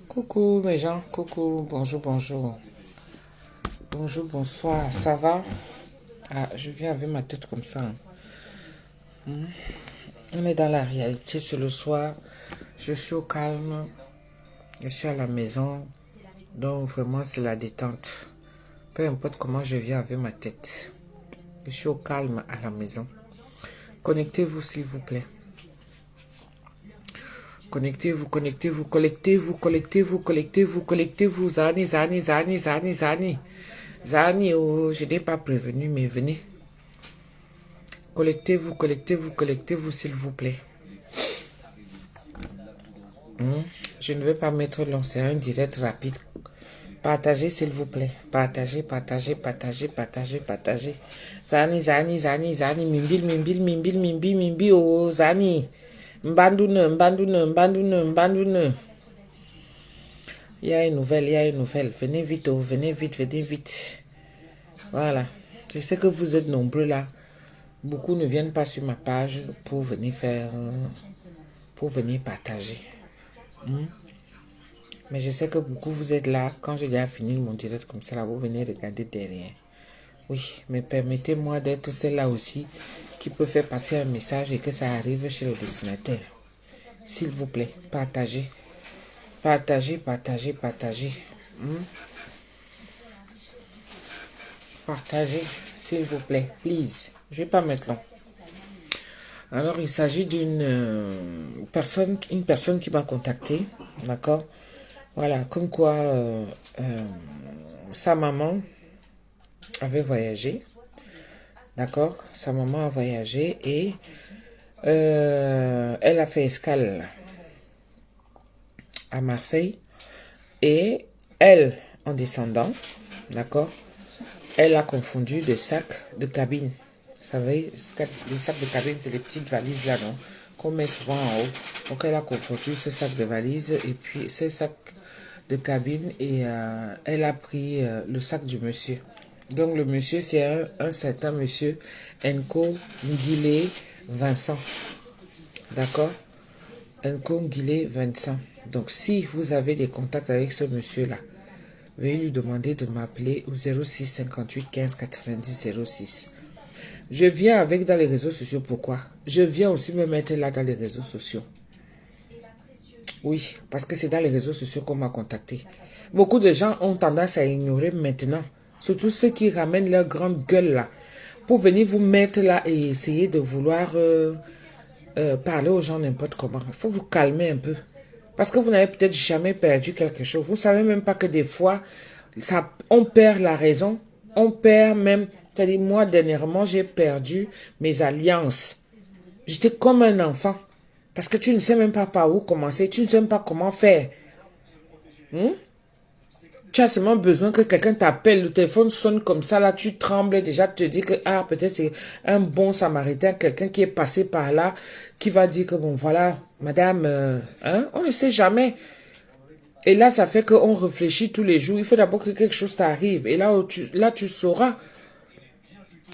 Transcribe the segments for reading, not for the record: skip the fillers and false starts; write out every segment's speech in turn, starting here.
Coucou mes gens, coucou, bonjour, bonjour. Bonjour, bonsoir, ça va? Ah, je viens avec ma tête comme ça. On est dans la réalité, c'est le soir. Je suis au calme, je suis à la maison. Donc vraiment c'est la détente. Peu importe comment je viens avec ma tête. Je suis au calme à la maison. Connectez-vous s'il vous plaît. Connectez-vous, connectez-vous, connectez-vous, connectez-vous, connectez-vous, connectez-vous. Zani, Zani, Zani, Zani, Zani. Zani, oh, je n'ai pas prévenu, mais venez. Connectez-vous, connectez-vous, connectez-vous, s'il vous plaît. Je ne vais pas mettre long, c'est un direct rapide. Partagez, s'il vous plaît. Partagez, partagez, partagez, partagez, partagez. Zani, Zani, Zani, Zani, mimbil, mimbil, mimbil, mimbil, mimbil, oh, Zani. Mbandune, mbandune, mbandune, mbandune. Il y a une nouvelle, il y a une nouvelle. Venez vite, oh, venez vite, venez vite. Voilà. Je sais que vous êtes nombreux là. Beaucoup ne viennent pas sur ma page pour venir faire, pour venir partager. Mais je sais que beaucoup vous êtes là. Quand j'ai déjà fini mon direct comme ça, là, vous venez regarder derrière. Oui, mais permettez-moi d'être celle-là aussi qui peut faire passer un message et que ça arrive chez le destinataire. S'il vous plaît, partagez. Partagez, partagez, partagez. Partagez, s'il vous plaît, please. Je ne vais pas mettre long. Alors, il s'agit d'une personne qui m'a contacté, d'accord? Voilà, comme quoi sa maman avait voyagé, d'accord? Sa maman a voyagé et elle a fait escale à Marseille et elle, en descendant, d'accord? Elle a confondu des sacs de cabine. Vous savez, les sacs de cabine, c'est les petites valises là, non? Qu'on met souvent en haut. Donc, elle a confondu ce sac de valise et puis ce sac de cabine et elle a pris le sac du monsieur. Donc, le monsieur, c'est un certain monsieur Enko Nguilé Vincent. D'accord? Enko Nguilé Vincent. Donc, si vous avez des contacts avec ce monsieur-là, veuillez lui demander de m'appeler au 06 58 15 90 06. Je viens avec dans les réseaux sociaux. Pourquoi? Je viens aussi me mettre là dans les réseaux sociaux. Oui, parce que c'est dans les réseaux sociaux qu'on m'a contacté. Beaucoup de gens ont tendance à ignorer maintenant. Surtout ceux qui ramènent leur grande gueule là. Pour venir vous mettre là et essayer de vouloir parler aux gens n'importe comment. Il faut vous calmer un peu. Parce que vous n'avez peut-être jamais perdu quelque chose. Vous ne savez même pas que des fois, on perd la raison. On perd même... C'est-à-dire, moi, dernièrement, j'ai perdu mes alliances. J'étais comme un enfant. Parce que tu ne sais même pas par où commencer. Tu ne sais même pas comment faire. Tu as seulement besoin que quelqu'un t'appelle. Le téléphone sonne comme ça. Là, tu trembles déjà. Tu te dis que peut-être c'est un bon samaritain. Quelqu'un qui est passé par là. Qui va dire que bon, voilà, madame, on ne sait jamais. Et là, ça fait qu'on réfléchit tous les jours. Il faut d'abord que quelque chose t'arrive. Et là, tu sauras.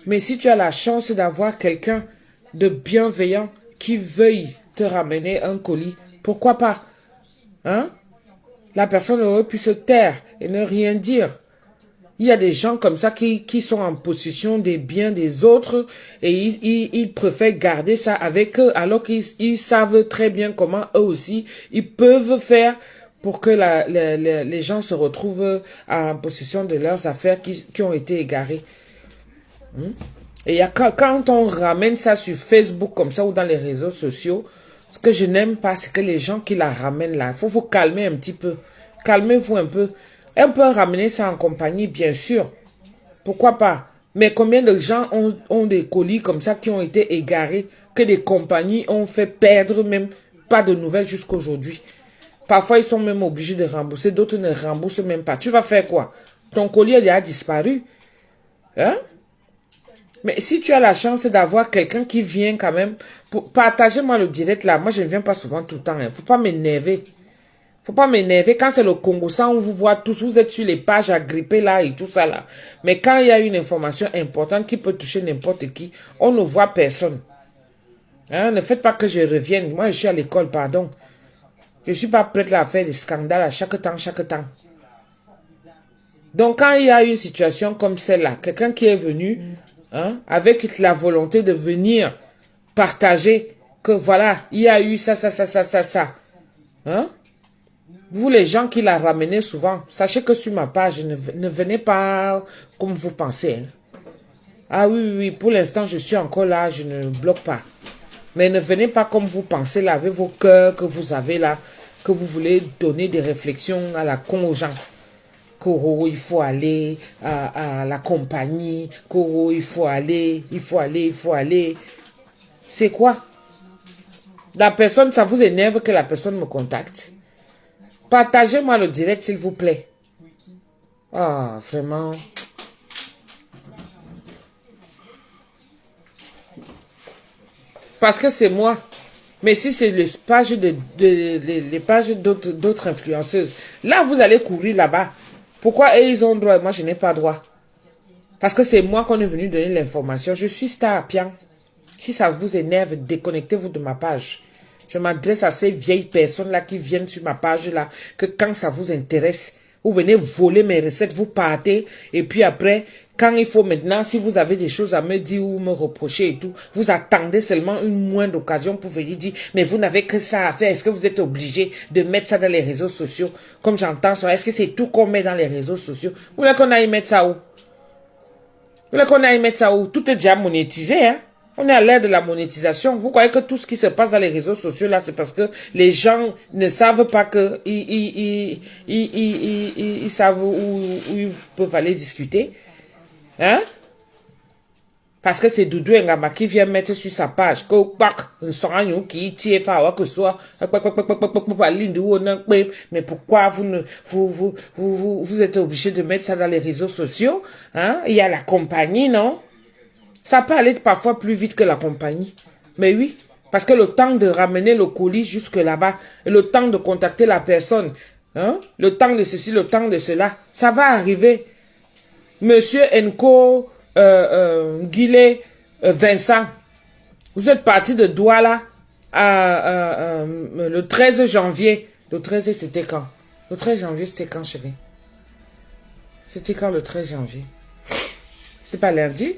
Mais si tu as la chance d'avoir quelqu'un de bienveillant qui veuille te ramener un colis, pourquoi pas? La personne aurait pu se taire et ne rien dire. Il y a des gens comme ça qui sont en possession des biens des autres et ils préfèrent garder ça avec eux alors qu'ils savent très bien comment eux aussi ils peuvent faire pour que les gens se retrouvent en possession de leurs affaires qui ont été égarées. Et quand on ramène ça sur Facebook comme ça ou dans les réseaux sociaux, ce que je n'aime pas, c'est que les gens qui la ramènent là, il faut vous calmer un petit peu. Calmez-vous un peu. On peut ramener ça en compagnie, bien sûr. Pourquoi pas? Mais combien de gens ont des colis comme ça qui ont été égarés, que des compagnies ont fait perdre même pas de nouvelles jusqu'à aujourd'hui. Parfois, ils sont même obligés de rembourser, d'autres ne remboursent même pas. Tu vas faire quoi? Ton colis a déjà disparu. Mais si tu as la chance d'avoir quelqu'un qui vient quand même, partagez-moi le direct là. Moi, je ne viens pas souvent tout le temps. Il ne faut pas m'énerver. Faut pas m'énerver. Quand c'est le Congo, ça, on vous voit tous. Vous êtes sur les pages agrippées là et tout ça là. Mais quand il y a une information importante qui peut toucher n'importe qui, on ne voit personne. Ne faites pas que je revienne. Moi, je suis à l'école, pardon. Je ne suis pas prête là à faire des scandales à chaque temps, chaque temps. Donc, quand il y a une situation comme celle-là, quelqu'un qui est venu hein, avec la volonté de venir partager que voilà, il y a eu ça, ça, ça, ça, ça, ça. Hein? Vous, les gens qui la ramenez souvent, sachez que sur ma page, ne venez pas comme vous pensez. Hein. Ah oui, oui, oui, pour l'instant, je suis encore là, je ne bloque pas. Mais ne venez pas comme vous pensez là, avec vos cœurs que vous avez là, que vous voulez donner des réflexions à la con aux gens. Koro, il faut aller à la compagnie. Koro, il faut aller, il faut aller, il faut aller. C'est quoi? La personne, ça vous énerve que la personne me contacte? Partagez-moi le direct, s'il vous plaît. Ah, vraiment. Parce que c'est moi. Mais si c'est les pages les pages d'autres influenceuses, là, vous allez courir là-bas. Pourquoi eux, ils ont droit et moi, je n'ai pas droit? Parce que c'est moi qu'on est venu donner l'information. Je suis Star Pian. Si ça vous énerve, déconnectez-vous de ma page. Je m'adresse à ces vieilles personnes-là qui viennent sur ma page-là, que quand ça vous intéresse, vous venez voler mes recettes, vous partez, et puis après, quand il faut maintenant, si vous avez des choses à me dire ou me reprocher et tout, vous attendez seulement une moindre occasion pour venir dire, mais vous n'avez que ça à faire, est-ce que vous êtes obligé de mettre ça dans les réseaux sociaux? Comme j'entends ça, est-ce que c'est tout qu'on met dans les réseaux sociaux? Vous voulez qu'on aille mettre ça où? Vous voulez qu'on aille mettre ça où? Tout est déjà monétisé, hein? On est à l'ère de la monétisation. Vous croyez que tout ce qui se passe dans les réseaux sociaux, là, c'est parce que les gens ne savent pas que ils savent où ils peuvent aller discuter. Hein? Parce que c'est Doudou Ngama qui vient mettre sur sa page que mais pourquoi vous êtes obligé de mettre ça dans les réseaux sociaux? Hein? Il y a la compagnie, non? Ça peut aller parfois plus vite que la compagnie. Mais oui, parce que le temps de ramener le colis jusque là-bas, le temps de contacter la personne, hein, le temps de ceci, le temps de cela, ça va arriver. Monsieur Enko, Guillet, Vincent, vous êtes parti de Douala le 13 janvier. Le 13 c'était quand? Le 13 janvier c'était quand, chérie? C'était quand le 13 janvier? C'est pas lundi?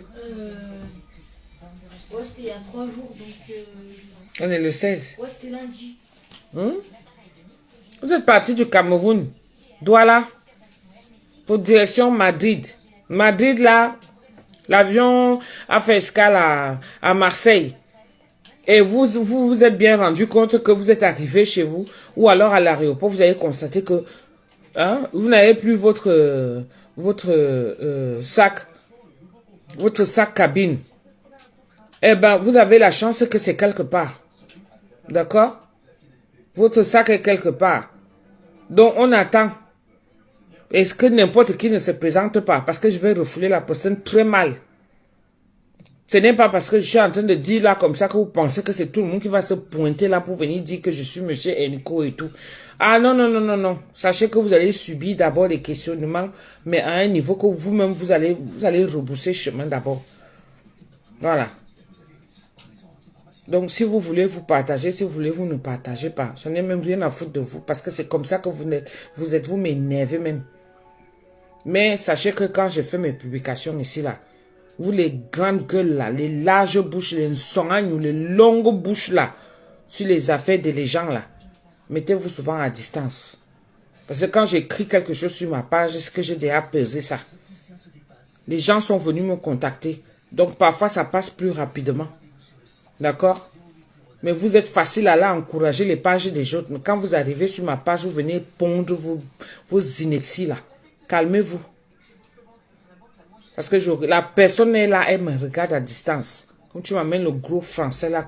Ouais, c'était il y a 3 jours, donc... On est le 16. Ouais, c'était lundi. Vous êtes parti du Cameroun, Douala, pour direction Madrid. Madrid, là, l'avion a fait escale à Marseille. Et vous êtes bien rendu compte que vous êtes arrivé chez vous, ou alors à l'aéroport, vous avez constaté que hein, vous n'avez plus votre sac cabine. Eh ben, vous avez la chance que c'est quelque part. D'accord? Votre sac est quelque part. Donc, on attend. Est-ce que n'importe qui ne se présente pas? Parce que je vais refouler la personne très mal. Ce n'est pas parce que je suis en train de dire là comme ça que vous pensez que c'est tout le monde qui va se pointer là pour venir dire que je suis monsieur Enko et tout. Ah non, non, non, non, non. Sachez que vous allez subir d'abord des questionnements, mais à un niveau que vous-même, vous allez rebousser chemin d'abord. Voilà. Donc, si vous voulez vous partager, si vous voulez vous ne partagez pas. Je n'ai même rien à foutre de vous parce que c'est comme ça que vous êtes, vous m'énervez même. Mais sachez que quand je fais mes publications ici, là, vous les grandes gueules là, les larges bouches, les nsongagnes ou les longues bouches là, sur les affaires des gens là, mettez-vous souvent à distance. Parce que quand j'écris quelque chose sur ma page, est-ce que j'ai déjà pesé ça? Les gens sont venus me contacter. Donc parfois ça passe plus rapidement. D'accord? Mais vous êtes facile à aller encourager les pages des autres. Mais quand vous arrivez sur ma page, vous venez pondre vos inepties là. Calmez-vous. Parce que la personne est là, elle me regarde à distance. Quand tu m'amènes le gros français là,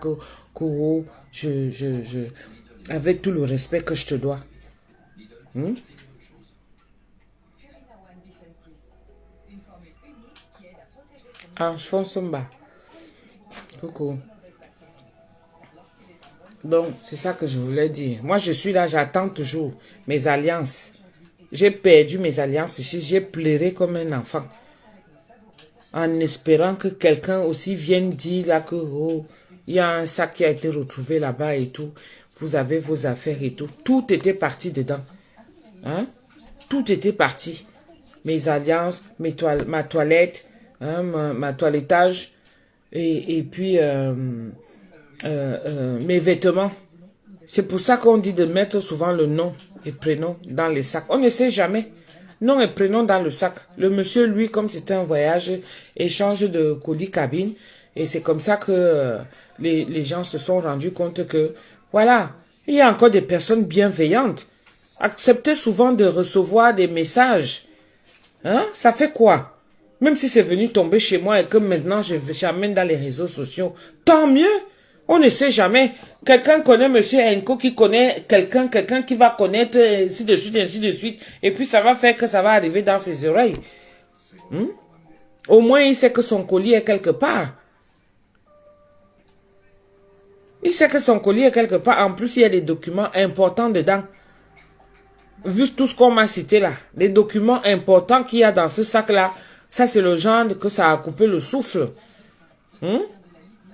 avec tout le respect que je te dois. Ah, je fonce en bas. Coucou. Donc, c'est ça que je voulais dire. Moi, je suis là, j'attends toujours mes alliances. J'ai perdu mes alliances ici, j'ai pleuré comme un enfant. En espérant que quelqu'un aussi vienne dire là que, oh, Il y a un sac qui a été retrouvé là-bas et tout. Vous avez vos affaires et tout. Tout était parti dedans. Hein? Tout était parti. Mes alliances, ma toilette, hein, ma toilettage et puis mes vêtements. C'est pour ça qu'on dit de mettre souvent le nom et prénom dans les sacs. On ne sait jamais. Nom et prénom dans le sac. Le monsieur, lui, comme c'était un voyage, échange de colis cabine. Et c'est comme ça que les gens se sont rendus compte que, voilà, il y a encore des personnes bienveillantes. Acceptez souvent de recevoir des messages. Hein? Ça fait quoi? Même si c'est venu tomber chez moi et que maintenant j'amène dans les réseaux sociaux, tant mieux. On ne sait jamais. Quelqu'un connaît Monsieur Enko qui connaît quelqu'un qui va connaître, ainsi de suite, ainsi de suite. Et puis ça va faire que ça va arriver dans ses oreilles. Au moins, il sait que son colis est quelque part. Il sait que son colis est quelque part. En plus, il y a des documents importants dedans. Vu tout ce qu'on m'a cité là, les documents importants qu'il y a dans ce sac-là, ça c'est le genre que ça a coupé le souffle.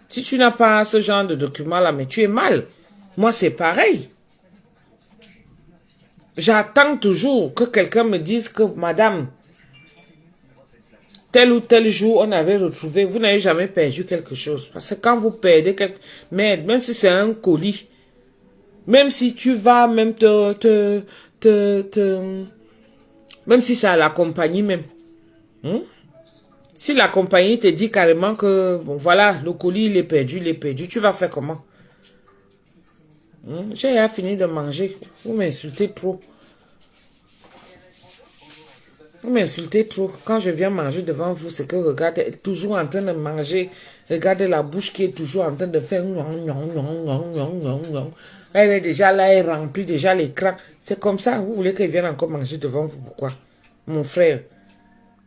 Si tu n'as pas ce genre de documents-là, mais tu es mal. Moi, c'est pareil. J'attends toujours que quelqu'un me dise que, madame, tel ou tel jour, on avait retrouvé, vous n'avez jamais perdu quelque chose. Parce que quand vous perdez quelque... Mais même si c'est un colis, même si tu vas même même si c'est à la compagnie même. Si la compagnie te dit carrément que, bon voilà, le colis il est perdu, tu vas faire comment? J'ai fini de manger. Vous m'insultez trop. Vous m'insultez trop. Quand je viens manger devant vous, c'est que regardez, toujours en train de manger. Regardez la bouche qui est toujours en train de faire... Elle est déjà là, elle remplit déjà l'écran. C'est comme ça, vous voulez qu'elle vienne encore manger devant vous, pourquoi? Mon frère.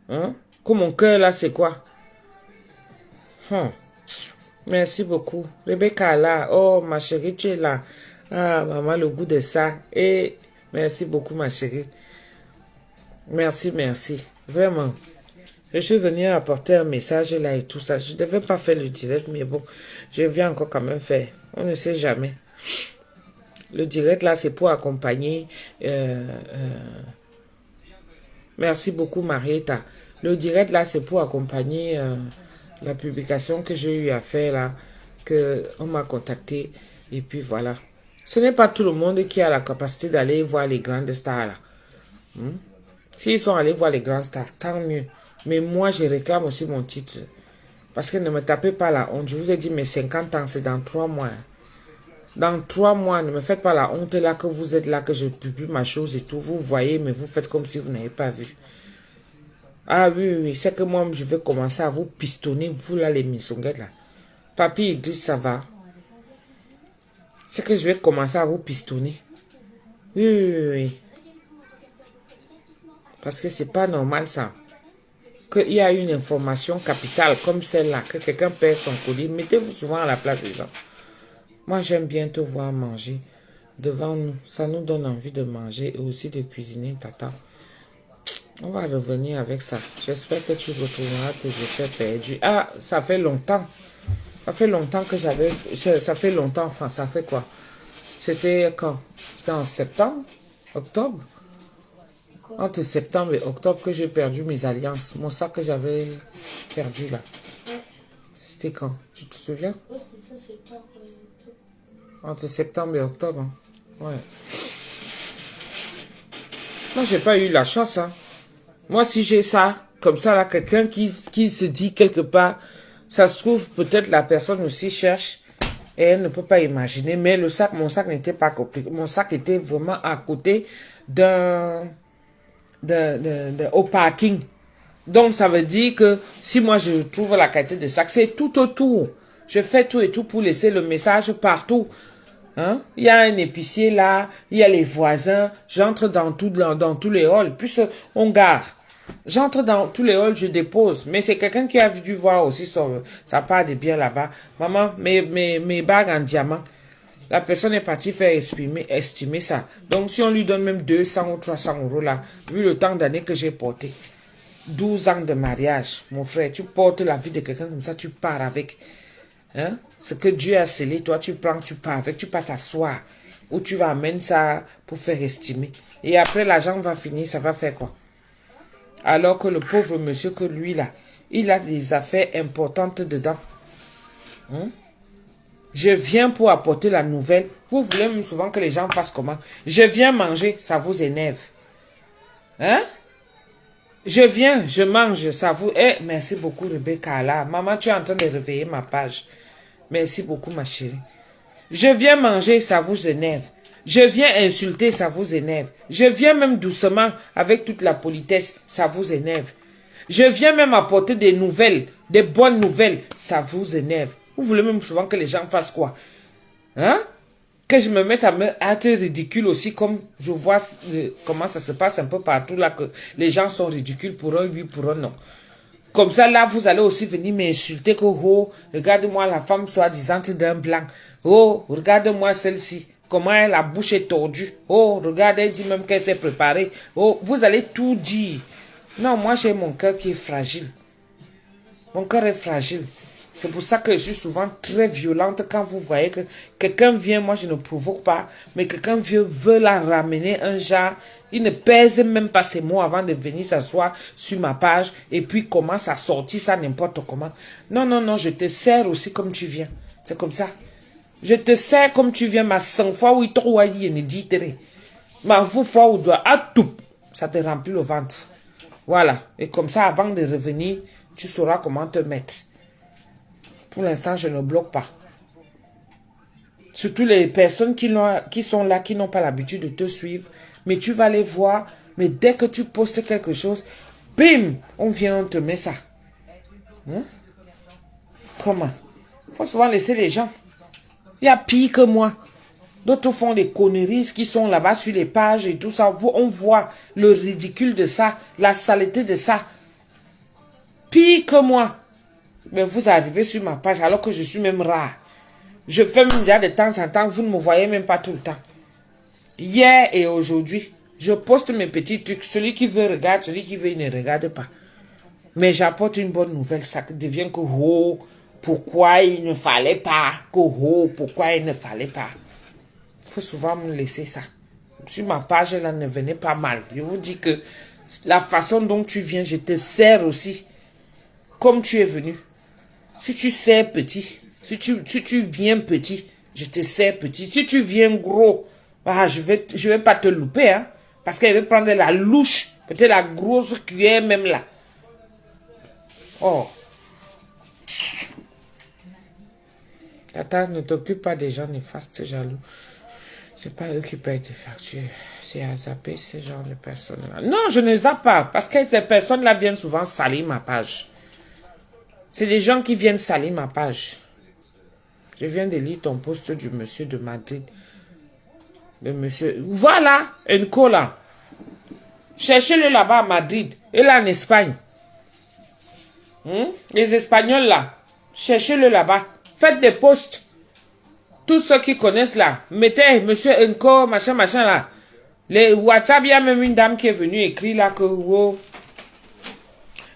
Que mon cœur là, c'est quoi? Merci beaucoup. Rebecca là. Oh, ma chérie, tu es là. Ah, maman, le goût de ça. Et merci beaucoup, ma chérie. Merci, merci. Vraiment. Je suis venue apporter un message là et tout ça. Je ne devais pas faire le direct, mais bon, je viens encore quand même faire. On ne sait jamais. Le direct là, c'est pour accompagner. Merci beaucoup, Marietta. Le direct là, c'est pour accompagner la publication que j'ai eu à faire là, on m'a contacté. Et puis voilà. Ce n'est pas tout le monde qui a la capacité d'aller voir les grandes stars là. S'ils sont allés voir les grandes stars, tant mieux. Mais moi, je réclame aussi mon titre. Parce que ne me tapez pas la honte. Je vous ai dit, mes 50 ans, c'est dans 3 mois. Dans 3 mois, ne me faites pas la honte là que vous êtes là, que je publie ma chose et tout. Vous voyez, mais vous faites comme si vous n'avez pas vu. Ah oui, c'est que moi, je vais commencer à vous pistonner, vous là, les missonguettes là. Papy, il dit, ça va. C'est que je vais commencer à vous pistonner. Oui. Parce que c'est pas normal ça. Qu'il y a une information capitale comme celle-là, que quelqu'un perd son colis. Mettez-vous souvent à la place des gens. Moi, j'aime bien te voir manger devant nous. Ça nous donne envie de manger et aussi de cuisiner, tata. On va revenir avec ça. J'espère que tu retrouveras tes effets perdus. Ah, ça fait longtemps. Ça fait longtemps que j'avais... Ça fait longtemps, enfin, ça fait quoi? C'était quand? C'était en septembre? Octobre? Entre septembre et octobre que j'ai perdu mes alliances. Mon sac que j'avais perdu là. C'était quand? Tu te souviens? C'était ça, septembre. Entre septembre et octobre. Ouais. Moi, j'ai pas eu la chance. Moi, si j'ai ça, comme ça, là, quelqu'un qui se dit quelque part, ça se trouve, peut-être la personne aussi cherche et elle ne peut pas imaginer. Mais le sac, mon sac n'était pas compliqué. Mon sac était vraiment à côté au parking. Donc, ça veut dire que si moi, je trouve la qualité de sac, c'est tout autour. Je fais tout et tout pour laisser le message partout. Il y a un épicier là, il y a les voisins. J'entre dans tous les halls. Puis on gare. J'entre dans tous les halls, je dépose. Mais c'est quelqu'un qui a dû voir aussi sa part de biens là-bas. Maman, mes bagues en diamant. La personne est partie faire estimer ça. Donc, si on lui donne même 200 ou 300 euros là, vu le temps d'années que j'ai porté, 12 ans de mariage, mon frère, tu portes la vie de quelqu'un comme ça, tu pars avec. Hein? Ce que Dieu a scellé, toi, tu prends, tu pars avec, tu pars t'asseoir. Ou tu vas amener ça pour faire estimer. Et après, l'argent va finir, ça va faire quoi? Alors que le pauvre monsieur que lui, là, il a des affaires importantes dedans. Hein? Je viens pour apporter la nouvelle. Vous voulez même souvent que les gens fassent comment? Je viens manger, ça vous énerve. Hein? Je viens, je mange, ça vous... Eh, merci beaucoup, Rebecca, là. Maman, tu es en train de réveiller ma page. Merci beaucoup, ma chérie. Je viens manger, ça vous énerve. Je viens insulter, ça vous énerve. Je viens même doucement, avec toute la politesse, ça vous énerve. Je viens même apporter des nouvelles, des bonnes nouvelles, ça vous énerve. Vous voulez même souvent que les gens fassent quoi? Hein? Que je me mette à être ridicule aussi, comme je vois comment ça se passe un peu partout là, que les gens sont ridicules pour un oui, pour un non. Comme ça, là, vous allez aussi venir m'insulter que, oh, regarde-moi la femme soi-disant d'un blanc. Oh, regarde-moi celle-ci. Comment elle, la bouche est tordue. Oh, regarde, elle dit même qu'elle s'est préparée. Oh, vous allez tout dire. Non, moi, j'ai mon cœur qui est fragile. Mon cœur est fragile. C'est pour ça que je suis souvent très violente quand vous voyez que quelqu'un vient, moi je ne provoque pas, mais quelqu'un veut la ramener un genre, il ne pèse même pas ses mots avant de venir s'asseoir sur ma page et puis commence à sortir ça n'importe comment. Non, non, non, je te sers aussi comme tu viens. C'est comme ça. Je te sers comme tu viens, ma 100 fois où il trouve ne dit ma vous fois où doit à tout, ça te remplit le ventre. Voilà. Et comme ça, avant de revenir, tu sauras comment te mettre. Pour l'instant, je ne bloque pas. Surtout les personnes qui sont là, qui n'ont pas l'habitude de te suivre. Mais tu vas les voir. Mais dès que tu postes quelque chose, bim, on vient, on te met ça. Hein? Comment? Il faut souvent laisser les gens. Il y a pire que moi. D'autres font des conneries qui sont là-bas sur les pages et tout ça. On voit le ridicule de ça, la saleté de ça. Pire que moi. Mais vous arrivez sur ma page alors que je suis même rare. Je fais même déjà de temps en temps, vous ne me voyez même pas tout le temps. Hier et aujourd'hui, je poste mes petits trucs. Celui qui veut regarde, celui qui veut il ne regarde pas. Mais j'apporte une bonne nouvelle, ça devient que oh, pourquoi il ne fallait pas, que oh, pourquoi il ne fallait pas. Il faut souvent me laisser ça. Sur ma page, là, ne venez pas mal. Je vous dis que la façon dont tu viens, je te sers aussi. Comme tu es venu. Si tu sers petit, si tu viens petit, je te sers petit. Si tu viens gros, ah, je vais pas te louper, hein, parce qu'elle veut prendre la louche, peut-être la grosse cuillère même là. Oh. Tata, ne t'occupe pas des gens néfastes, jaloux. C'est pas eux qui payent tes factures. C'est à zapper ce genre de personnes-là. Non, je ne zappe pas, parce que ces personnes-là viennent souvent salir ma page. C'est des gens qui viennent salir ma page. Je viens de lire ton post du monsieur de Madrid. Le monsieur... Voilà, Enco là. Cherchez-le là-bas à Madrid. Et là en Espagne. Les Espagnols là. Cherchez-le là-bas. Faites des posts. Tous ceux qui connaissent là. Mettez monsieur Enco, machin, machin là. Les WhatsApp, il y a même une dame qui est venue écrire là que... Wow.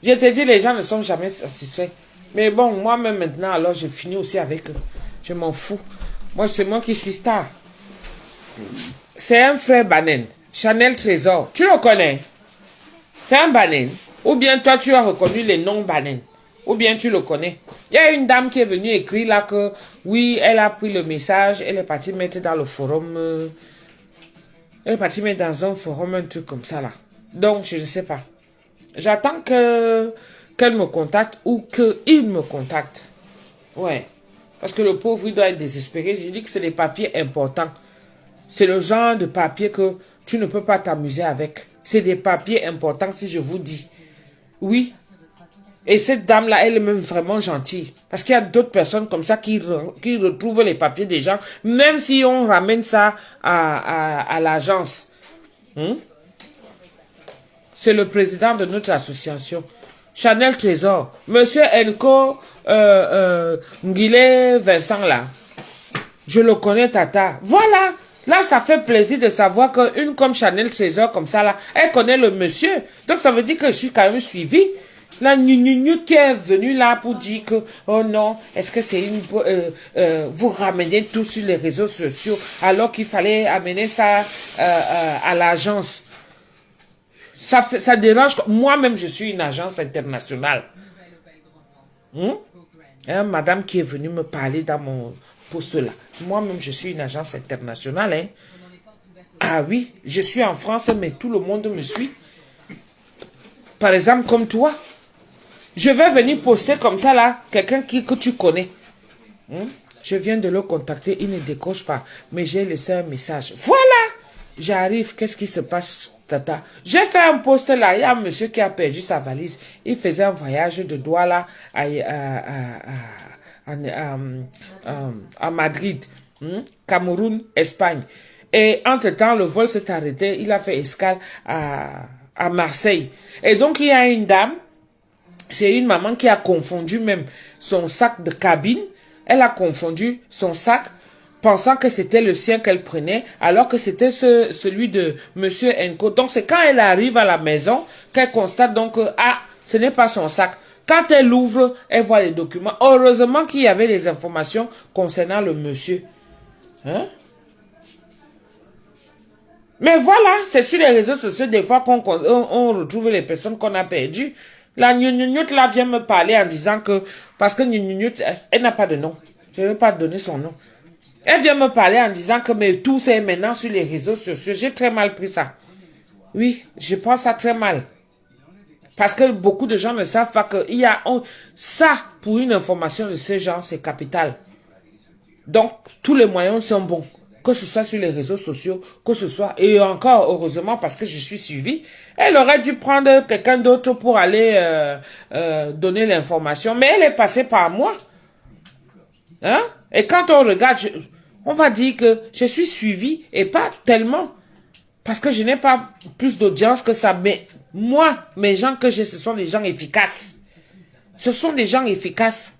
Je te dis, les gens ne sont jamais satisfaits. Mais bon, moi-même maintenant, alors je finis aussi avec eux. Je m'en fous. Moi, c'est moi qui suis star. C'est un frère Banen. Chanel Trésor. Tu le connais? C'est un Banen. Ou bien toi, tu as reconnu les noms Banen. Ou bien tu le connais. Il y a une dame qui est venue écrire là que, oui, elle a pris le message. Elle est partie mettre dans le forum. Elle est partie mettre dans un forum un truc comme ça là. Donc, je ne sais pas. J'attends qu'elle me contacte ou qu'il me contacte. Ouais. Parce que le pauvre, il doit être désespéré. Je dis que c'est des papiers importants. C'est le genre de papier que tu ne peux pas t'amuser avec. C'est des papiers importants si je vous dis. Oui. Et cette dame-là, elle est même vraiment gentille. Parce qu'il y a d'autres personnes comme ça qui retrouvent les papiers des gens. Même si on ramène ça à l'agence. C'est le président de notre association. Chanel Trésor. Monsieur Enco Nguile Vincent là. Je le connais, Tata. Voilà. Là, ça fait plaisir de savoir qu'une comme Chanel Trésor comme ça là, elle connaît le monsieur. Donc ça veut dire que je suis quand même suivi. La gnougnougne qui est venue là pour dire que, oh non, est-ce que c'est une... vous ramenez tout sur les réseaux sociaux alors qu'il fallait amener ça à l'agence. Ça dérange. Moi-même, je suis une agence internationale. Madame qui est venue me parler dans mon poste là. Moi-même, je suis une agence internationale. Hein. Ah oui, je suis en France, mais tout le monde me suit. Par exemple, comme toi. Je vais venir poster comme ça là, quelqu'un que tu connais. Je viens de le contacter, il ne décroche pas. Mais j'ai laissé un message. Voilà! J'arrive, qu'est-ce qui se passe, tata? J'ai fait un post là, il y a un monsieur qui a perdu sa valise. Il faisait un voyage de Douala à Madrid, Cameroun, Espagne. Et entre-temps, le vol s'est arrêté, il a fait escale à Marseille. Et donc, il y a une dame, c'est une maman qui a confondu même son sac de cabine. Elle a confondu son sac, pensant que c'était le sien qu'elle prenait, alors que c'était celui de Monsieur Enco. Donc, c'est quand elle arrive à la maison qu'elle constate donc que, ah, ce n'est pas son sac. Quand elle ouvre, elle voit les documents. Heureusement qu'il y avait des informations concernant le monsieur. Hein? Mais voilà, c'est sur les réseaux sociaux des fois qu'on retrouve les personnes qu'on a perdues. La gnougnougne là vient me parler en disant que, parce que gnougnougne, elle n'a pas de nom. Je ne vais pas donner son nom. Elle vient me parler en disant que mais tout c'est maintenant sur les réseaux sociaux. J'ai très mal pris ça. Oui, je pense ça très mal. Parce que beaucoup de gens ne savent pas qu'il y a... ça, pour une information de ce genre, c'est capital. Donc, tous les moyens sont bons. Que ce soit sur les réseaux sociaux, que ce soit... Et encore, heureusement, parce que je suis suivie, elle aurait dû prendre quelqu'un d'autre pour aller donner l'information. Mais elle est passée par moi. Hein? Et quand on regarde, on va dire que je suis suivie et pas tellement. Parce que je n'ai pas plus d'audience que ça. Mais moi, mes gens que j'ai, ce sont des gens efficaces. Ce sont des gens efficaces.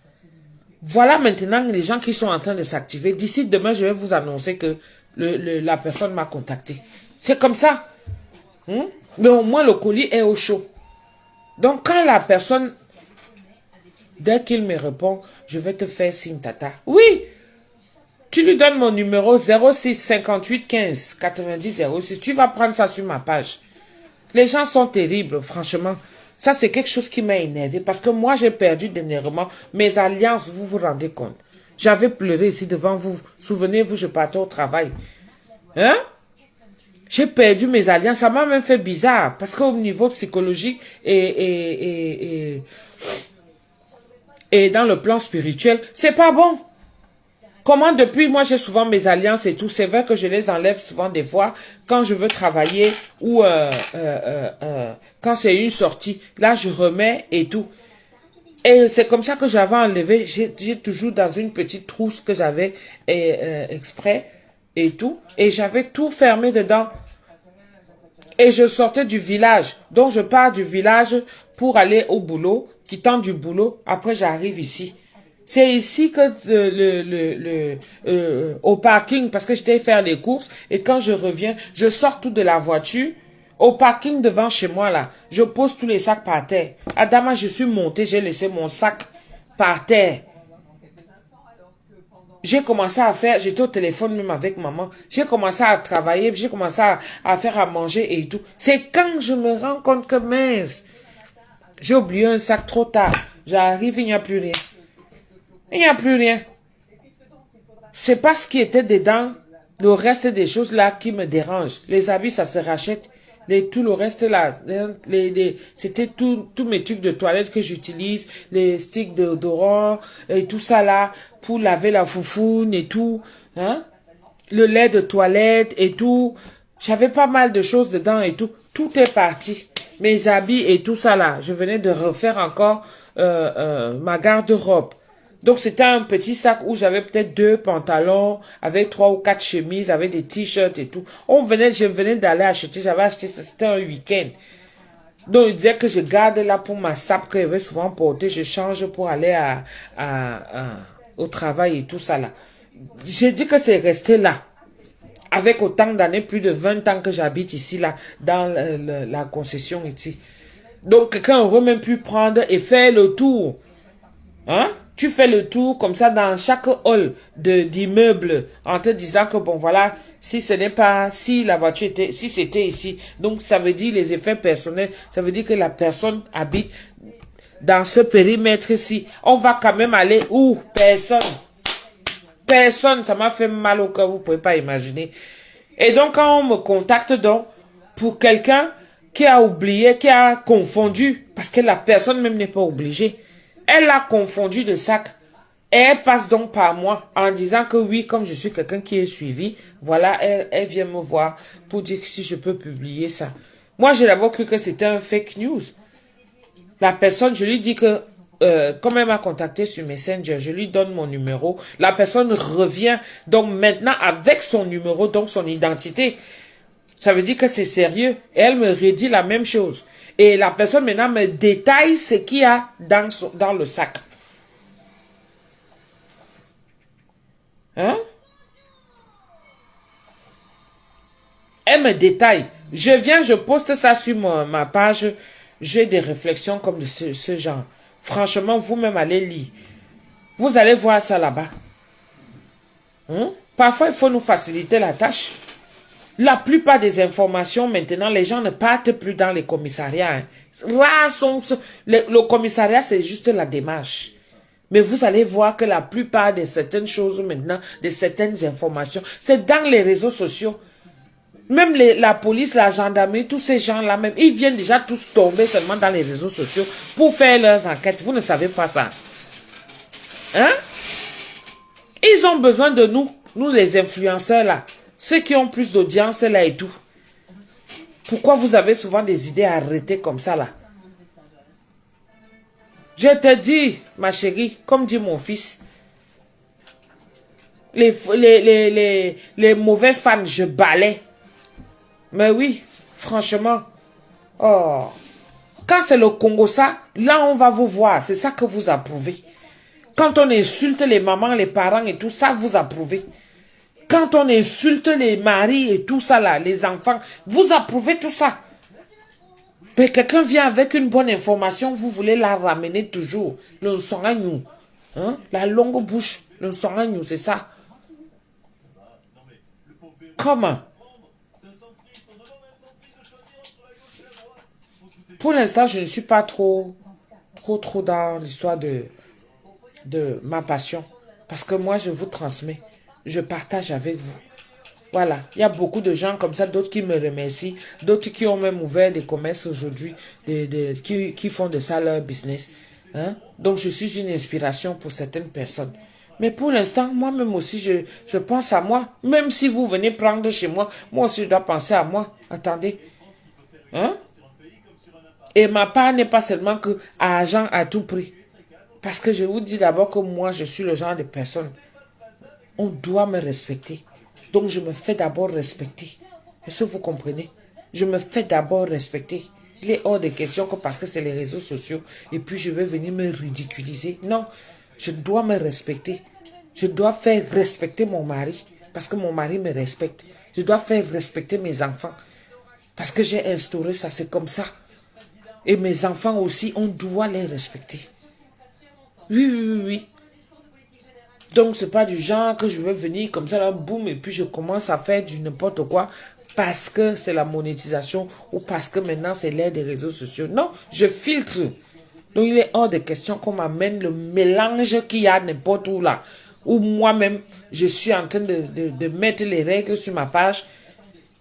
Voilà maintenant les gens qui sont en train de s'activer. D'ici demain, je vais vous annoncer que la personne m'a contacté. C'est comme ça. Mais au moins, le colis est au chaud. Donc, quand la personne, dès qu'il me répond, je vais te faire signe, tata. Oui, tu lui donnes mon numéro 06 58 15 90 06. Tu vas prendre ça sur ma page. Les gens sont terribles, franchement. Ça, c'est quelque chose qui m'a énervé parce que moi, j'ai perdu d'énervement. Mes alliances, vous vous rendez compte. J'avais pleuré ici devant vous. Souvenez-vous, je partais au travail. Hein? J'ai perdu mes alliances. Ça m'a même fait bizarre parce qu'au niveau psychologique et dans le plan spirituel, c'est pas bon. Comment depuis, moi j'ai souvent mes alliances et tout, c'est vrai que je les enlève souvent des fois quand je veux travailler ou quand c'est une sortie, là je remets et tout. Et c'est comme ça que j'avais enlevé, j'ai toujours dans une petite trousse que j'avais exprès et tout, et j'avais tout fermé dedans. Et je sortais du village, donc je pars du village pour aller au boulot, quittant du boulot, après j'arrive ici. C'est ici que au parking, parce que j'étais faire les courses, et quand je reviens, je sors tout de la voiture, au parking devant chez moi là, je pose tous les sacs par terre. Adama, je suis montée, j'ai laissé mon sac par terre. J'ai commencé à faire, j'étais au téléphone même avec maman, j'ai commencé à travailler, j'ai commencé à faire à manger et tout. C'est quand je me rends compte que mince, j'ai oublié un sac trop tard. J'arrive, il n'y a plus rien. Il n'y a plus rien. C'est pas ce qui était dedans, le reste des choses là qui me dérange. Les habits, ça se rachète. Tout le reste là, c'était tous mes trucs de toilette que j'utilise, les sticks d'odorant et tout ça là, pour laver la foufoune et tout, hein. Le lait de toilette et tout. J'avais pas mal de choses dedans et tout. Tout est parti. Mes habits et tout ça là. Je venais de refaire encore ma garde-robe. Donc, c'était un petit sac où j'avais peut-être 2 pantalons, avec 3 ou 4 chemises, avec des t-shirts et tout. Je venais d'aller acheter, j'avais acheté ça, c'était un week-end. Donc, il disait que je garde là pour ma sape que j'avais souvent portée, je change pour aller au travail et tout ça là. J'ai dit que c'est resté là. Avec autant d'années, plus de 20 ans que j'habite ici là, dans la concession ici. Donc, quelqu'un aurait même pu prendre et faire le tour. Hein? Tu fais le tour comme ça dans chaque hall d'immeuble en te disant que bon voilà, si ce n'est pas, si la voiture était, si c'était ici, donc ça veut dire les effets personnels, ça veut dire que la personne habite dans ce périmètre-ci. On va quand même aller où? Personne. Personne, ça m'a fait mal au cœur, vous pouvez pas imaginer. Et donc quand on me contacte donc pour quelqu'un qui a oublié, qui a confondu, parce que la personne même n'est pas obligée. Elle a confondu de sac. Et elle passe donc par moi en disant que oui, comme je suis quelqu'un qui est suivi, voilà, elle vient me voir pour dire si je peux publier ça. Moi, j'ai d'abord cru que c'était un fake news. La personne, je lui dis que, comme elle m'a contacté sur Messenger, je lui donne mon numéro. La personne revient donc maintenant avec son numéro, donc son identité. Ça veut dire que c'est sérieux. Et elle me redit la même chose. Et la personne maintenant me détaille ce qu'il y a dans le sac. Hein? Elle me détaille. Je viens, je poste ça sur ma page. J'ai des réflexions comme de ce genre. Franchement, vous-même allez lire. Vous allez voir ça là-bas. Hein? Parfois, il faut nous faciliter la tâche. La plupart des informations, maintenant, les gens ne partent plus dans les commissariats. Hein. Le commissariat, c'est juste la démarche. Mais vous allez voir que la plupart de certaines choses maintenant, de certaines informations, c'est dans les réseaux sociaux. Même la police, la gendarmerie, tous ces gens-là même, ils viennent déjà tous tomber seulement dans les réseaux sociaux pour faire leurs enquêtes. Vous ne savez pas ça. Hein? Ils ont besoin de nous les influenceurs là. Ceux qui ont plus d'audience là et tout. Pourquoi vous avez souvent des idées arrêtées comme ça là? Je te dis, ma chérie, comme dit mon fils, les mauvais fans, je balais. Mais oui, franchement, oh, quand c'est le Congo ça, là on va vous voir, c'est ça que vous approuvez. Quand on insulte les mamans, les parents et tout ça, vous approuvez. Quand on insulte les maris et tout ça là, les enfants, vous approuvez tout ça. Mais quelqu'un vient avec une bonne information, vous voulez la ramener toujours. Le nsongagnou, hein? La longue bouche, le nsongagnou, c'est ça. Comment? Pour l'instant, je ne suis pas trop dans l'histoire de ma passion. Parce que moi, je vous transmets. Je partage avec vous. Voilà. Il y a beaucoup de gens comme ça, d'autres qui me remercient, d'autres qui ont même ouvert des commerces aujourd'hui, qui font de ça leur business. Hein? Donc, je suis une inspiration pour certaines personnes. Mais pour l'instant, moi-même aussi, je pense à moi. Même si vous venez prendre chez moi, moi aussi, je dois penser à moi. Attendez. Hein? Et ma part n'est pas seulement que argent à tout prix. Parce que je vous dis d'abord que moi, je suis le genre de personne. On doit me respecter. Donc, je me fais d'abord respecter. Est-ce que vous comprenez? Je me fais d'abord respecter. Il est hors de question que parce que c'est les réseaux sociaux et puis je vais venir me ridiculiser. Non, je dois me respecter. Je dois faire respecter mon mari parce que mon mari me respecte. Je dois faire respecter mes enfants parce que j'ai instauré ça, c'est comme ça. Et mes enfants aussi, on doit les respecter. Oui, oui, oui, oui. Donc, c'est pas du genre que je vais venir comme ça, là, boum, et puis je commence à faire du n'importe quoi parce que c'est la monétisation ou parce que maintenant c'est l'ère des réseaux sociaux. Non, je filtre. Donc, il est hors de question qu'on m'amène le mélange qu'il y a n'importe où là. Où moi-même, je suis en train de mettre les règles sur ma page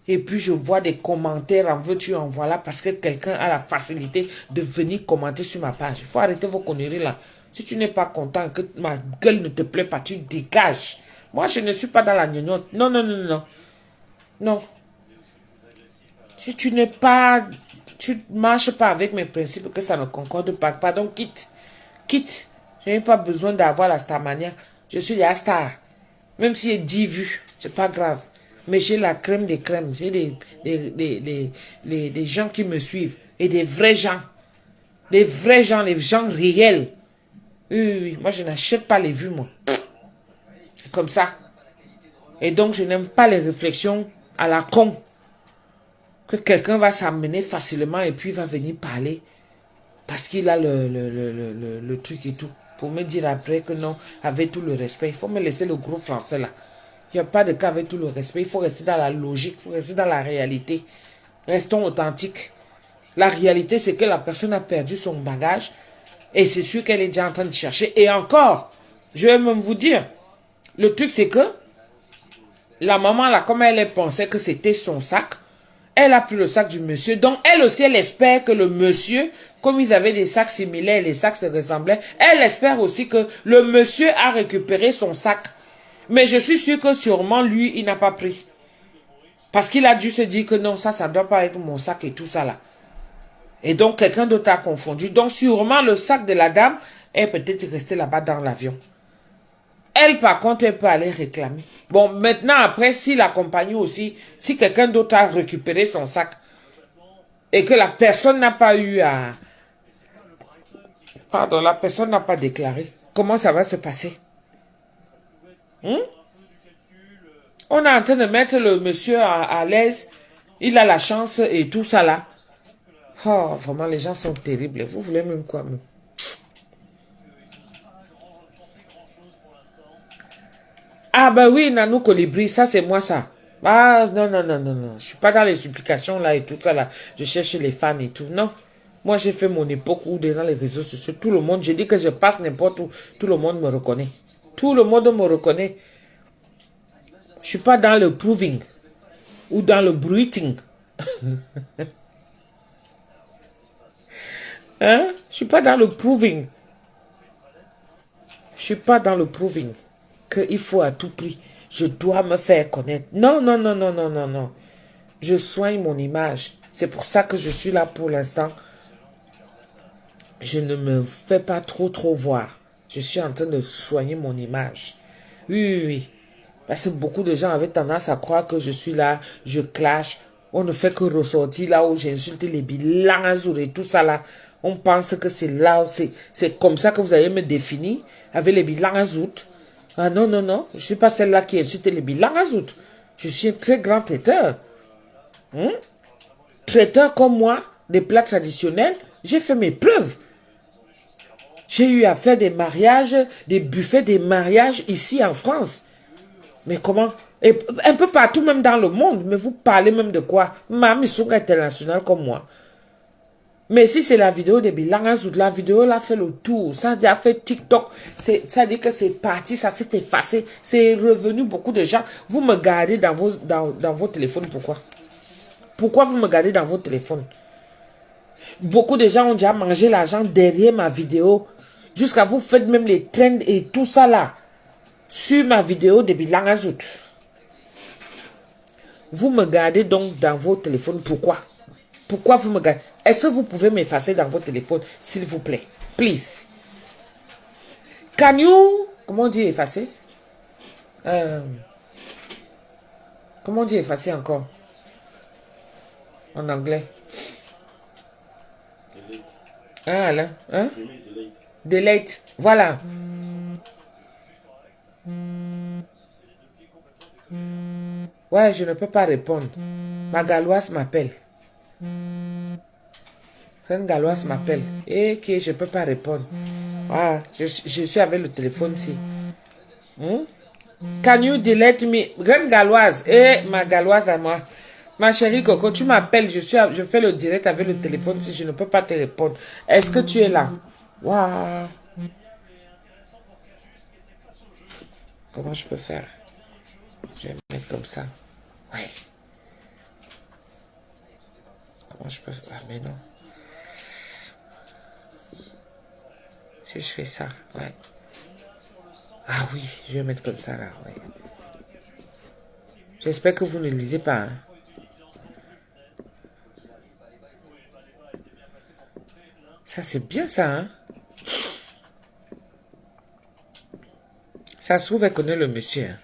et puis je vois des commentaires en veux-tu, en voilà, parce que quelqu'un a la facilité de venir commenter sur ma page. Il faut arrêter vos conneries là. Si tu n'es pas content, que ma gueule ne te plaît pas, tu dégages. Moi, je ne suis pas dans la gnognotte. Non, non, non, non. Non. Si tu n'es pas... Tu ne marches pas avec mes principes, que ça ne concorde pas. Pardon, quitte. Quitte. Je n'ai pas besoin d'avoir la starmania. Je suis la star. Même si j'ai 10 vues, c'est pas grave. Mais j'ai la crème des crèmes. J'ai des gens qui me suivent. Et des vrais gens. Les vrais gens, les gens réels. Oui, oui, oui. Moi, je n'achète pas les vues, moi. C'est comme ça. Et donc, je n'aime pas les réflexions à la con. Que quelqu'un va s'amener facilement et puis va venir parler. Parce qu'il a le truc et tout. Pour me dire après que non, avec tout le respect, il faut me laisser le gros français là. Il n'y a pas de cas avec tout le respect. Il faut rester dans la logique, il faut rester dans la réalité. Restons authentiques. La réalité, c'est que la personne a perdu son bagage et c'est sûr qu'elle est déjà en train de chercher. Et encore, je vais même vous dire, le truc c'est que la maman là, comme elle pensait que c'était son sac, elle a pris le sac du monsieur. Donc, elle aussi, elle espère que le monsieur, comme ils avaient des sacs similaires, les sacs se ressemblaient, elle espère aussi que le monsieur a récupéré son sac. Mais je suis sûr que sûrement, lui, il n'a pas pris. Parce qu'il a dû se dire que non, ça ne doit pas être mon sac et tout ça là. Et donc, quelqu'un d'autre a confondu. Donc, sûrement, le sac de la dame est peut-être resté là-bas dans l'avion. Elle, par contre, elle peut aller réclamer. Bon, maintenant, après, si la compagnie aussi, si quelqu'un d'autre a récupéré son sac et que la personne n'a pas eu à... Pardon, la personne n'a pas déclaré, comment ça va se passer? On est en train de mettre le monsieur à l'aise. Il a la chance et tout ça là. Oh, vraiment, les gens sont terribles. Vous voulez même quoi, même? Ah ben oui, Nanou Colibri, ça c'est moi ça. Ah non, non, non, non, non. Je suis pas dans les supplications là et tout ça là. Je cherche les fans et tout. Non. Moi j'ai fait mon époque où dans les réseaux sociaux, tout le monde, je dis que je passe n'importe où, tout le monde me reconnaît. Tout le monde me reconnaît. Je suis pas dans le proving ou dans le bruiting. Hein? Je suis pas dans le proving. Je suis pas dans le proving. Qu'il faut à tout prix. Je dois me faire connaître. Non, non, non, non, non, non, non. Je soigne mon image. C'est pour ça que je suis là pour l'instant. Je ne me fais pas trop voir. Je suis en train de soigner mon image. Oui, oui, oui. Parce que beaucoup de gens avaient tendance à croire que je suis là, je clash. On ne fait que ressortir là où j'ai insulté les bilans azour et tout ça là. On pense que c'est là, c'est comme ça que vous allez me définir avec les bilans azour. Ah non, non, non. Je ne suis pas celle-là qui insulte les bilans azour. Je suis un très grand traiteur. Traiteur comme moi, des plats traditionnels, j'ai fait mes preuves. J'ai eu à faire des mariages, des buffets des mariages ici en France. Mais comment? Et un peu partout, même dans le monde. Mais vous parlez même de quoi? Mamie Souga international comme moi. Mais si c'est la vidéo de Bilangas ou de la vidéo, là fait le tour. Ça a fait TikTok. Ça dit que c'est parti, ça s'est effacé. C'est revenu beaucoup de gens. Vous me gardez dans vos téléphones. Pourquoi? Pourquoi vous me gardez dans vos téléphones? Beaucoup de gens ont déjà mangé l'argent derrière ma vidéo. Jusqu'à vous faites même les trends et tout ça là. Sur ma vidéo de Bilan Azout. Vous me gardez donc dans vos téléphones. Pourquoi? Pourquoi vous me gardez? Est-ce que vous pouvez m'effacer dans vos téléphones, s'il vous plaît? Please. Can you... Comment on dit effacer? Comment on dit effacer encore? En anglais. Ah là. Hein? Delete. Voilà. Ouais, je ne peux pas répondre. Ma galoise m'appelle. Reine galoise m'appelle. Et que je ne peux pas répondre. Ah, je suis avec le téléphone ici. Can you delete me? Reine galoise. Et ma galoise à moi. Ma chérie Coco, tu m'appelles. Je fais le direct avec le téléphone si je ne peux pas te répondre. Est-ce que tu es là? Waouh. Comment je peux faire? Je vais me mettre comme ça. Ouais. Comment je peux faire? Ah, mais non. Si je fais ça, ouais. Ah oui, je vais mettre comme ça là, ouais. J'espère que vous ne lisez pas. Hein. Ça, c'est bien ça, hein. Ça se trouve, elle connaît le monsieur. Hein.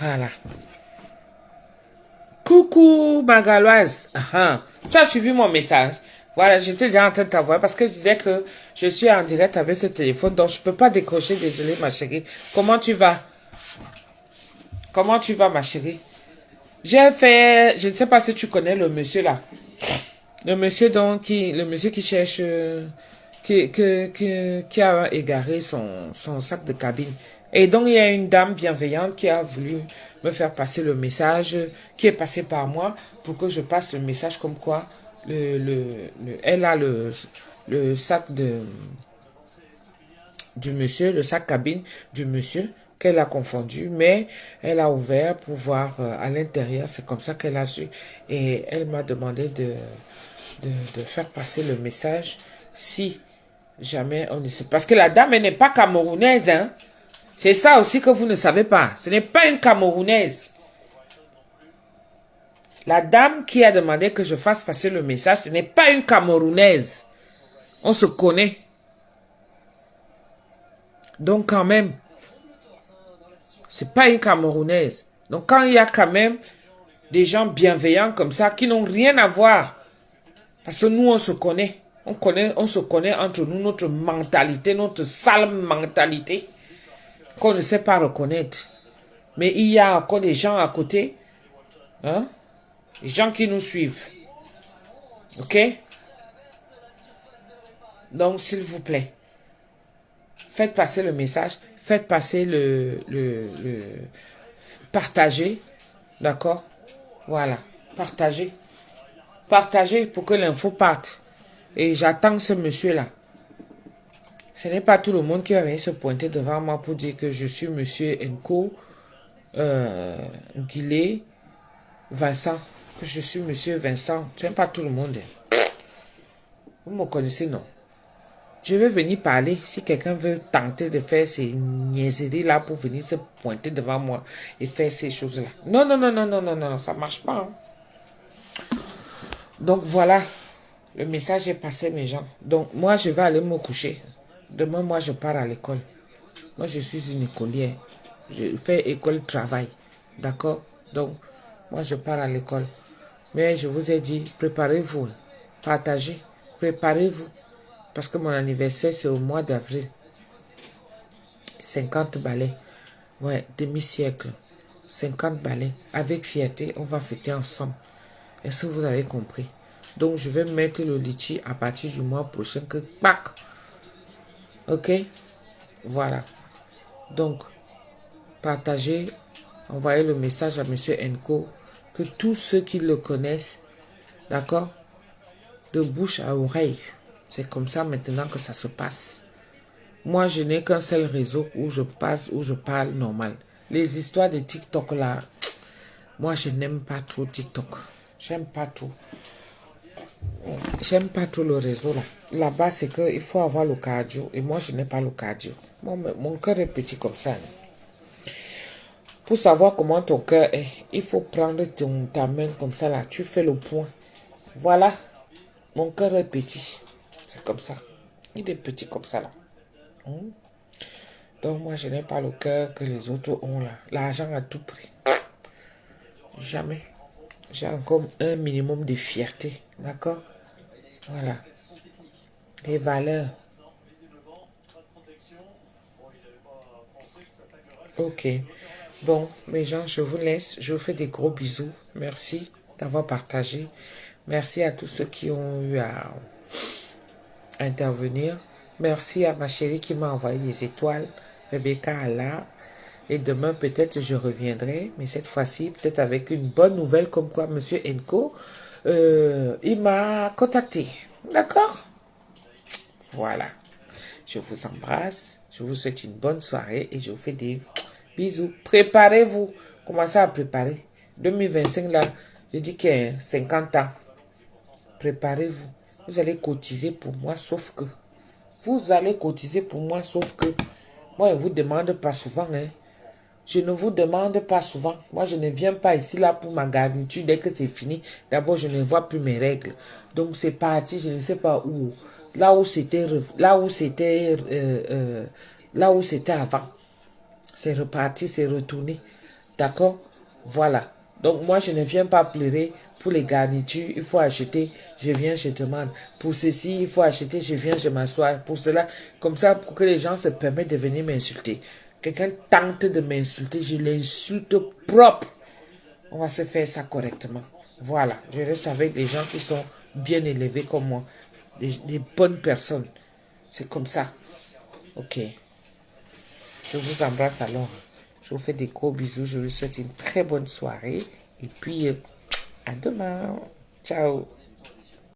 Voilà. Coucou, ma galoise. Tu as suivi mon message. Voilà, j'étais déjà en train de t'envoyer parce que je disais que je suis en direct avec ce téléphone, donc je peux pas décrocher. Désolée, ma chérie. Comment tu vas? Comment tu vas, ma chérie? J'ai fait... Je ne sais pas si tu connais le monsieur là. Le monsieur donc le monsieur qui cherche... qui a égaré son sac de cabine. Et donc, il y a une dame bienveillante qui a voulu me faire passer le message, qui est passé par moi pour que je passe le message comme quoi elle a le sac du monsieur, le sac cabine du monsieur qu'elle a confondu, mais elle a ouvert pour voir à l'intérieur, c'est comme ça qu'elle a su. Et elle m'a demandé de faire passer le message si jamais on ne sait. Parce que la dame, elle n'est pas camerounaise, hein. C'est ça aussi que vous ne savez pas. Ce n'est pas une camerounaise. La dame qui a demandé que je fasse passer le message, ce n'est pas une camerounaise. On se connaît. Donc quand même, c'est pas une camerounaise. Donc quand il y a quand même des gens bienveillants comme ça qui n'ont rien à voir, parce que nous on se connaît. On se connaît entre nous, notre mentalité, notre sale mentalité, qu'on ne sait pas reconnaître. Mais il y a encore des gens à côté, hein, des gens qui nous suivent. Ok? Donc, s'il vous plaît, faites passer le message, faites passer partagez, d'accord? Voilà, partagez. Partagez pour que l'info parte. Et j'attends ce monsieur-là. Ce n'est pas tout le monde qui va venir se pointer devant moi pour dire que je suis monsieur Nko, Guillet, Vincent. Que je suis monsieur Vincent. Ce n'est pas tout le monde. Vous me connaissez, non? Je vais venir parler. Si quelqu'un veut tenter de faire ces niaiseries-là pour venir se pointer devant moi et faire ces choses-là. Non, non, non, non, non, non, non, ça ne marche pas. Hein. Donc voilà. Le message est passé, mes gens. Donc, moi, je vais aller me coucher. Demain, moi, je pars à l'école. Moi, je suis une écolière. Je fais école-travail. D'accord? Donc, moi, je pars à l'école. Mais je vous ai dit, préparez-vous. Partagez. Préparez-vous. Parce que mon anniversaire, c'est au mois d'avril. 50 balais. Ouais, demi-siècle. 50 balais. Avec fierté, on va fêter ensemble. Est-ce que vous avez compris? Donc, je vais mettre le litchi à partir du mois prochain que pac. Ok? Voilà. Donc, partagez, envoyez le message à Monsieur Nko, que tous ceux qui le connaissent, d'accord, de bouche à oreille. C'est comme ça maintenant que ça se passe. Moi, je n'ai qu'un seul réseau où je passe, où je parle normal. Les histoires de TikTok là, moi, je n'aime pas trop TikTok. J'aime pas trop. J'aime pas trop le réseau là. Là-bas, c'est qu'il faut avoir le cardio. Et moi, je n'ai pas le cardio. Mon cœur est petit comme ça. Pour savoir comment ton cœur est, il faut prendre ta main comme ça là. Tu fais le point. Voilà. Mon cœur est petit. C'est comme ça. Il est petit comme ça là. Donc moi, je n'ai pas le cœur que les autres ont là. L'argent à tout prix. Jamais. J'ai encore un minimum de fierté. D'accord? Voilà. Des valeurs. Ok. Bon, mes gens, je vous laisse. Je vous fais des gros bisous. Merci d'avoir partagé. Merci à tous ceux qui ont eu à intervenir. Merci à ma chérie qui m'a envoyé des étoiles. Rebecca Allah. Et demain, peut-être, je reviendrai. Mais cette fois-ci, peut-être avec une bonne nouvelle comme quoi Monsieur Nko, il m'a contacté. D'accord? Voilà. Je vous embrasse. Je vous souhaite une bonne soirée et je vous fais des bisous. Préparez-vous. Commencez à préparer. 2025, là, je dis qu'il y a 50 ans. Préparez-vous. Vous allez cotiser pour moi, sauf que. Vous allez cotiser pour moi, sauf que. Moi, je ne vous demande pas souvent, hein. Je ne vous demande pas souvent. Moi, je ne viens pas ici là pour ma garniture. Dès que c'est fini, d'abord, je ne vois plus mes règles. Donc, c'est parti, je ne sais pas où. Là où c'était avant. C'est reparti, c'est retourné. D'accord? Voilà. Donc, moi, je ne viens pas pleurer pour les garnitures. Il faut acheter, je viens, je demande. Pour ceci, il faut acheter, je viens, je m'assois. Pour cela, comme ça, pour que les gens se permettent de venir m'insulter. Quelqu'un tente de m'insulter, je l'insulte propre. On va se faire ça correctement. Voilà. Je reste avec des gens qui sont bien élevés comme moi. Des bonnes personnes. C'est comme ça. Ok. Je vous embrasse alors. Je vous fais des gros bisous. Je vous souhaite une très bonne soirée. Et puis, à demain. Ciao.